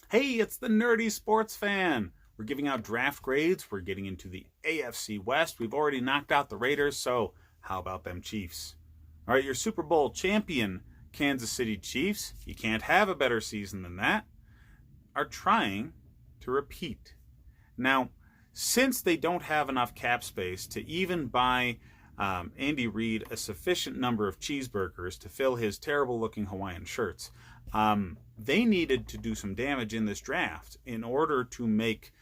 Hey, it's the Nerdy Sports Fan. We're giving out draft grades. We're getting into the AFC West. We've already knocked out the Raiders, so how about them Chiefs? All right, your Super Bowl champion, Kansas City Chiefs, you can't have a better season than that, are trying to repeat. Now, since they don't have enough cap space to even buy Andy Reid a sufficient number of cheeseburgers to fill his terrible looking Hawaiian shirts, they needed to do some damage in this draft in order to make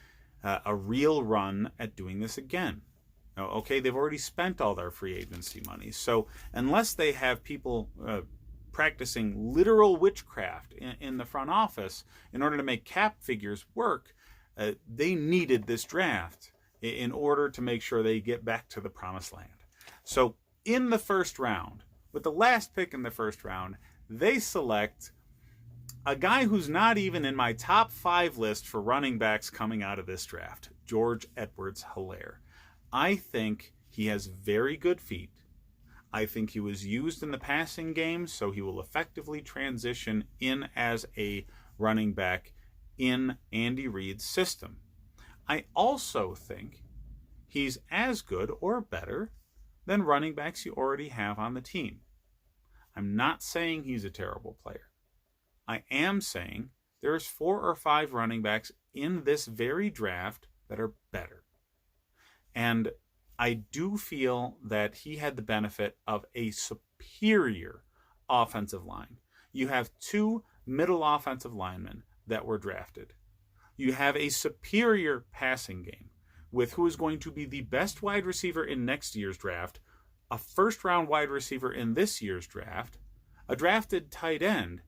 a real run at doing this again. Now, okay, they've already spent all their free agency money, so unless they have people practicing literal witchcraft in the front office in order to make cap figures work, they needed this draft in order to make sure they get back to the promised land. So in the first round, with the last pick in the first round, they select a guy who's not even in my top 5 list for running backs coming out of this draft, George Edwards-Helaire. I think he has very good feet. I think he was used in the passing game, so he will effectively transition in as a running back in Andy Reid's system. I also think he's as good or better than running backs you already have on the team. I'm not saying he's a terrible player. I am saying there's 4 or 5 running backs in this very draft that are better. And I do feel that he had the benefit of a superior offensive line. You have 2 middle offensive linemen that were drafted. You have a superior passing game with who is going to be the best wide receiver in next year's draft, a first-round wide receiver in this year's draft, a drafted tight end,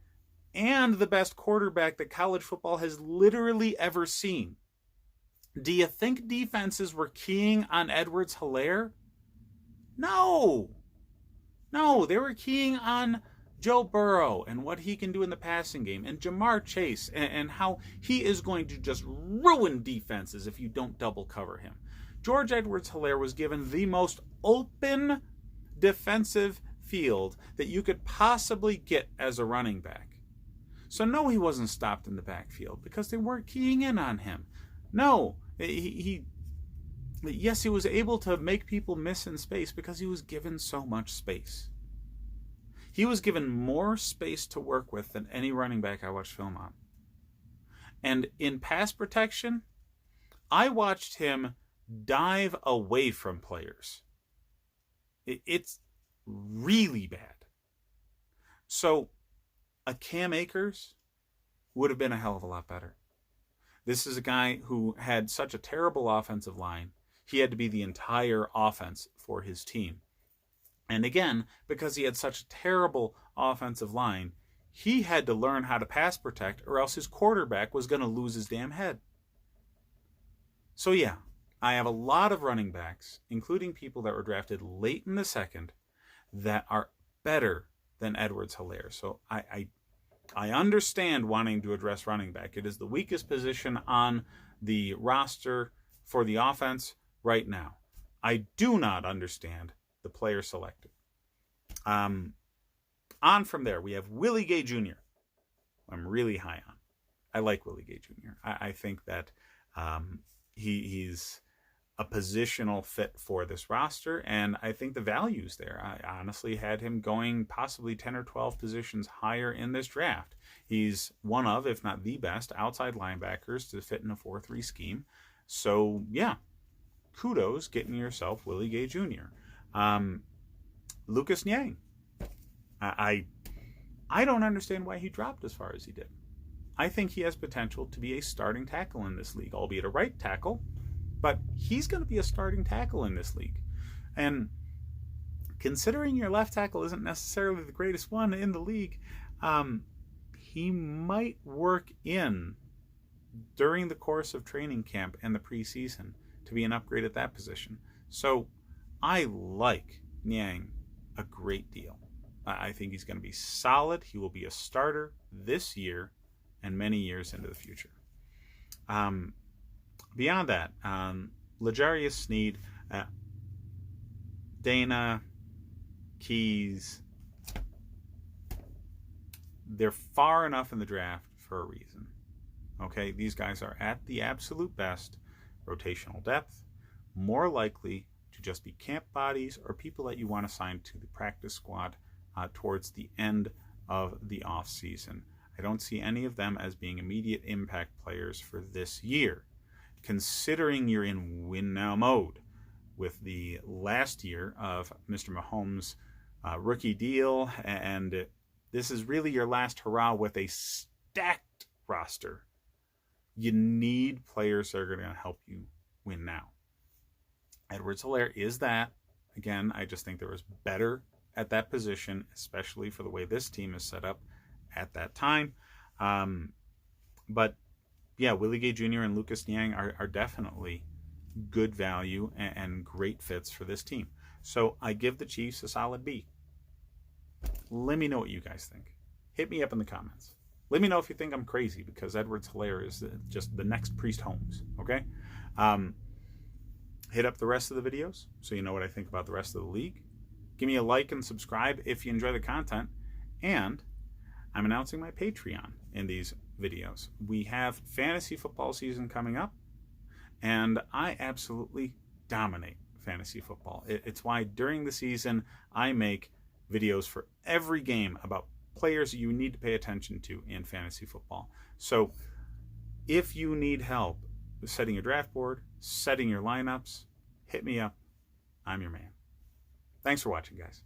and the best quarterback that college football has literally ever seen. Do you think defenses were keying on Edwards-Helaire? No. No, they were keying on Joe Burrow and what he can do in the passing game, and Jamar Chase and how he is going to just ruin defenses if you don't double cover him. George Edwards-Helaire was given the most open defensive field that you could possibly get as a running back. So no, he wasn't stopped in the backfield because they weren't keying in on him. No, yes, he was able to make people miss in space because he was given so much space. He was given more space to work with than any running back I watched film on. And in pass protection, I watched him dive away from players. It's really bad. So a Cam Akers would have been a hell of a lot better. This is a guy who had such a terrible offensive line. He had to be the entire offense for his team. And again, because he had such a terrible offensive line, he had to learn how to pass protect or else his quarterback was going to lose his damn head. So yeah, I have a lot of running backs, including people that were drafted late in the second, that are better than Edwards-Helaire. So I understand wanting to address running back. It is the weakest position on the roster for the offense right now. I do not understand the player selected. On from there, we have Willie Gay Jr., I'm really high on. I like Willie Gay Jr. I think that he's a positional fit for this roster, and I think the value's there. I honestly had him going possibly 10 or 12 positions higher in this draft. He's one of, if not the best, outside linebackers to fit in a 4-3 scheme. So, yeah, kudos getting yourself Willie Gay Jr. Lucas Niang. I don't understand why he dropped as far as he did. I think he has potential to be a starting tackle in this league, albeit a right tackle, but he's going to be a starting tackle in this league. And considering your left tackle isn't necessarily the greatest one in the league, he might work in during the course of training camp and the preseason to be an upgrade at that position. So I like Niang a great deal. I think he's going to be solid. He will be a starter this year and many years into the future. Beyond that, L'Jarius Sneed, Dana, Keys, they're far enough in the draft for a reason. Okay, these guys are at the absolute best rotational depth, more likely to just be camp bodies or people that you want to sign to the practice squad towards the end of the off season. I don't see any of them as being immediate impact players for this year. Considering you're in win now mode with the last year of Mr. Mahomes' rookie deal, and this is really your last hurrah with a stacked roster, you need players that are going to help you win now. Edwards-Helaire is that. Again, I just think there was better at that position, especially for the way this team is set up at that time. But yeah, Willie Gay Jr. and Lucas Niang are definitely good value and great fits for this team. So I give the Chiefs a solid B. Let me know what you guys think. Hit me up in the comments. Let me know if you think I'm crazy, because Edwards-Helaire is just the next Priest Holmes, okay? Hit up the rest of the videos so you know what I think about the rest of the league. Give me a like and subscribe if you enjoy the content. And I'm announcing my Patreon in these videos. We have fantasy football season coming up, and I absolutely dominate fantasy football. It's why during the season I make videos for every game about players you need to pay attention to in fantasy football. So if you need help with setting your draft board, setting your lineups, hit me up. I'm your man. Thanks for watching, guys.